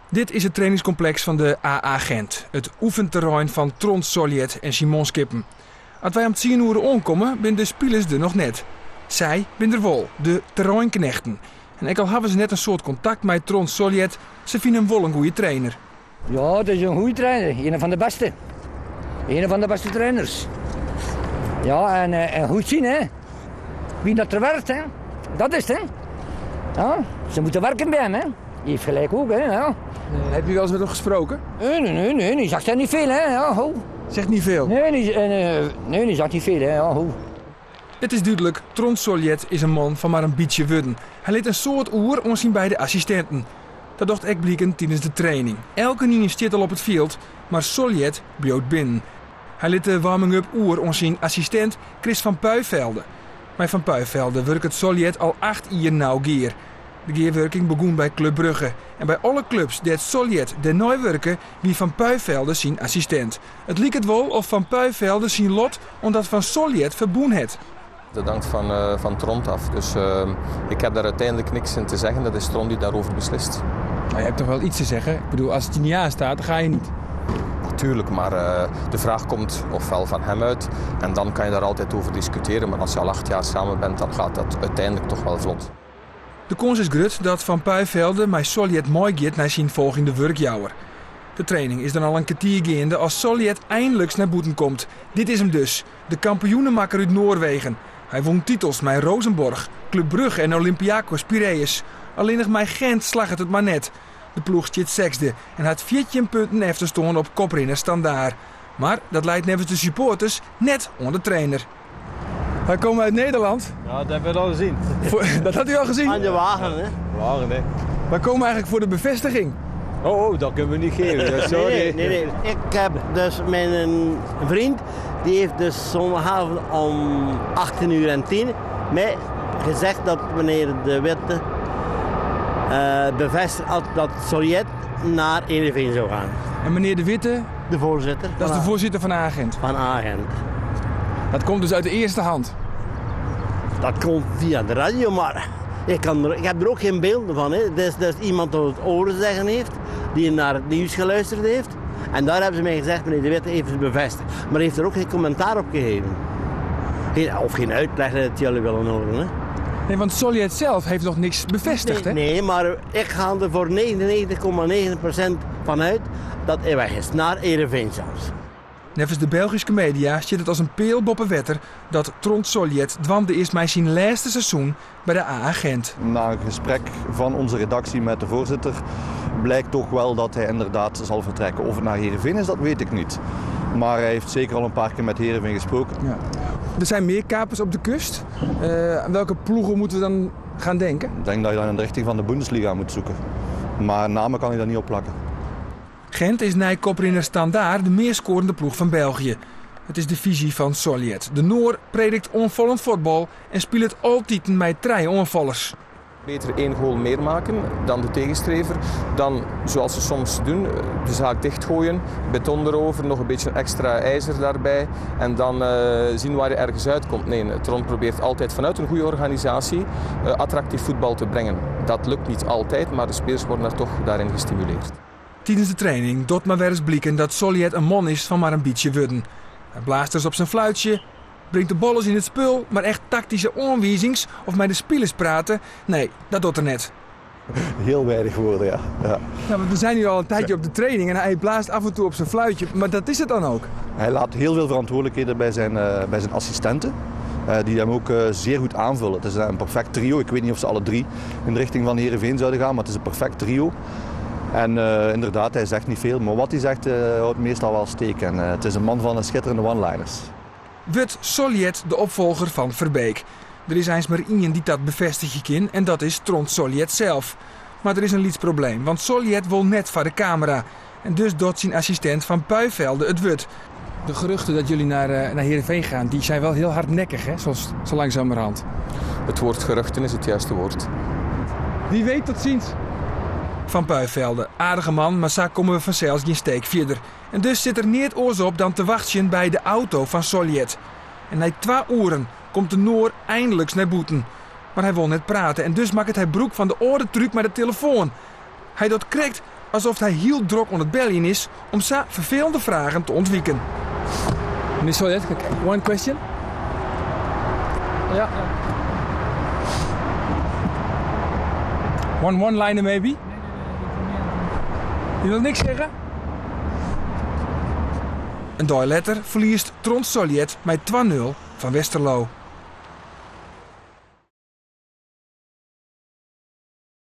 Dit is het trainingscomplex van de AA Gent. Het oefenterrein van Trond Solliet en Simon Skippen. Als wij om 10 uur aankomen, zijn de spelers er nog net. Zij zijn er wel, de terreinknechten. En ook al hebben ze net een soort contact met Trond Solliet, ze vinden hem wel een goede trainer. Ja, dat is een goede trainer. Een van de beste. Een van de beste trainers. Ja, en goed zien, hè. Wie dat er werkt, hè. Dat is het, hè. Ja, ze moeten werken bij hem, hè. Die heeft gelijk ook, hè. Ja. Heb je wel eens met hem gesproken? Nee, die zegt niet veel, hè. Ja, ho. Zegt niet veel? Nee, die zegt niet veel, hè. Ja, ho. Het is duidelijk, Trond Solliet is een man van maar een beetje wudden. Hij liet een soort oer onzien bij de assistenten. Dat dacht ik blikken tijdens de training. Elke nieuw zit al op het veld, maar Solliet bloot binnen. Hij liet de warming-up oer onzien assistent Chris van Puivelde. Maar Van Puivelde werkt het Solliet al 8 jaar nauw geer. De geerwerking begon bij Club Brugge. En bij alle clubs die het Solliet de nooit werken, wie Van Puivelde zijn assistent. Het liep het wel of Van Puivelde zijn lot omdat Van Solliet verboen het. Dat hangt van Trond af. Dus ik heb daar uiteindelijk niks in te zeggen. Dat is Trond die daarover beslist. Nou, je hebt toch wel iets te zeggen? Ik bedoel, als het je niet aanstaat, dan ga je niet. Natuurlijk, maar de vraag komt ofwel van hem uit. En dan kan je daar altijd over discussiëren. Maar als je al 8 jaar samen bent, dan gaat dat uiteindelijk toch wel vlot. De kans is groot dat Van Puivelde met Solliet mooi gaat naar zijn volgende werkjouwer. De training is dan al een kwartier gaande als Solliet eindelijk naar boeten komt. Dit is hem dus, de kampioenenmakker uit Noorwegen. Hij won titels met Rosenborg, Club Brugge en Olympiakos Piraeus. Alleen nog met Gent slag het maar net. De ploeg zit sexde en had 14 punten efterstonden op koprenner Standaard. Maar dat leidt nevens de supporters net onder de trainer. Wij komen uit Nederland. Ja, dat hebben we al gezien. Dat had u al gezien? Aan de wagen, hè? Wagen, hè? Wij komen eigenlijk voor de bevestiging. Oh, dat kunnen we niet geven. Sorry. Nee. Ik heb dus mijn vriend, die heeft dus zondagavond om 18:10 mij gezegd dat wanneer de Witte bevestigt dat Solliet naar Heerenveen zou gaan. En meneer De Witte? De voorzitter. Dat is de voorzitter van Agent. Van Agent. Dat komt dus uit de eerste hand. Dat komt via de radio, maar ik heb er ook geen beelden van. Hè. Dat is iemand die het oren zeggen heeft, die naar het nieuws geluisterd heeft. En daar hebben ze mij gezegd, meneer De Witte heeft het bevestigd. Maar heeft er ook geen commentaar op gegeven. Of geen uitleg dat jullie willen horen. Hè. Nee, want Solliet zelf heeft nog niks bevestigd, hè? Nee, maar ik ga er voor 99,9% van uit dat hij weg is. Naar Heerenveen zelfs. Nevens de Belgische media zit het als een peel boven wetter dat Trond Solliet dwamde is met zijn laatste seizoen bij de AA Gent. Na een gesprek van onze redactie met de voorzitter blijkt toch wel dat hij inderdaad zal vertrekken. Of het naar Heerenveen is, dat weet ik niet. Maar hij heeft zeker al een paar keer met Heerenveen gesproken. Ja. Er zijn meer kapers op de kust. Aan welke ploegen moeten we dan gaan denken? Ik denk dat je dan in de richting van de Bundesliga moet zoeken. Maar namen kan ik daar niet op plakken. Gent is na koprenner Standaard de meerscorende ploeg van België. Het is de visie van Solliet. De Noor predikt onvallend voetbal en speelt het altijd met 3 onvallers. Beter 1 goal meer maken dan de tegenstrever. Dan, zoals ze soms doen, de zaak dichtgooien, beton erover, nog een beetje extra ijzer daarbij. En dan zien waar je ergens uitkomt. Nee, Trond probeert altijd vanuit een goede organisatie attractief voetbal te brengen. Dat lukt niet altijd, maar de spelers worden er toch daarin gestimuleerd. Tijdens de training doet maar weer eens blikken dat Solliet een man is van maar een beetje wudden. Hij blaast dus op zijn fluitje, brengt de bollen in het spul, maar echt tactische aanwijzings of met de spelers praten, nee, dat doet er net. Heel weinig woorden, ja. Ja, want we zijn nu al een tijdje op de training en hij blaast af en toe op zijn fluitje, maar dat is het dan ook. Hij laat heel veel verantwoordelijkheden bij zijn assistenten. Die hem ook zeer goed aanvullen. Het is een perfect trio. Ik weet niet of ze alle 3 in de richting van Heerenveen zouden gaan, maar het is een perfect trio. En inderdaad, hij zegt niet veel, maar wat hij zegt houdt meestal wel steek. En het is een man van schitterende one-liners. Wordt Solliet de opvolger van Verbeek? Er is eens maar één die dat bevestigen kan en dat is Trond Solliet zelf. Maar er is een lietsprobleem, want Solliet wil net voor de camera. En dus doet zijn assistent Van Puivelde het wut. De geruchten dat jullie naar Heerenveen gaan, die zijn wel heel hardnekkig, hè? Zo langzamerhand. Het woord geruchten is het juiste woord. Wie weet tot ziens. Van Puivelde, aardige man, maar zo komen we vanzelfs geen steek verder. En dus zit er niet oors op dan te wachten bij de auto van Solliet. En na 2 uren komt de Noor eindelijk naar boeten. Maar hij wil net praten en dus maakt hij broek van de oren truc met de telefoon. Hij doet krekt alsof hij heel druk aan het bellen is om zo vervelende vragen te ontwijken. Meneer Soljet, one question. Ja. One-liner maybe? Je wilt niks zeggen? Een dag later verliest Trons Soljet met 2-0 van Westerlo.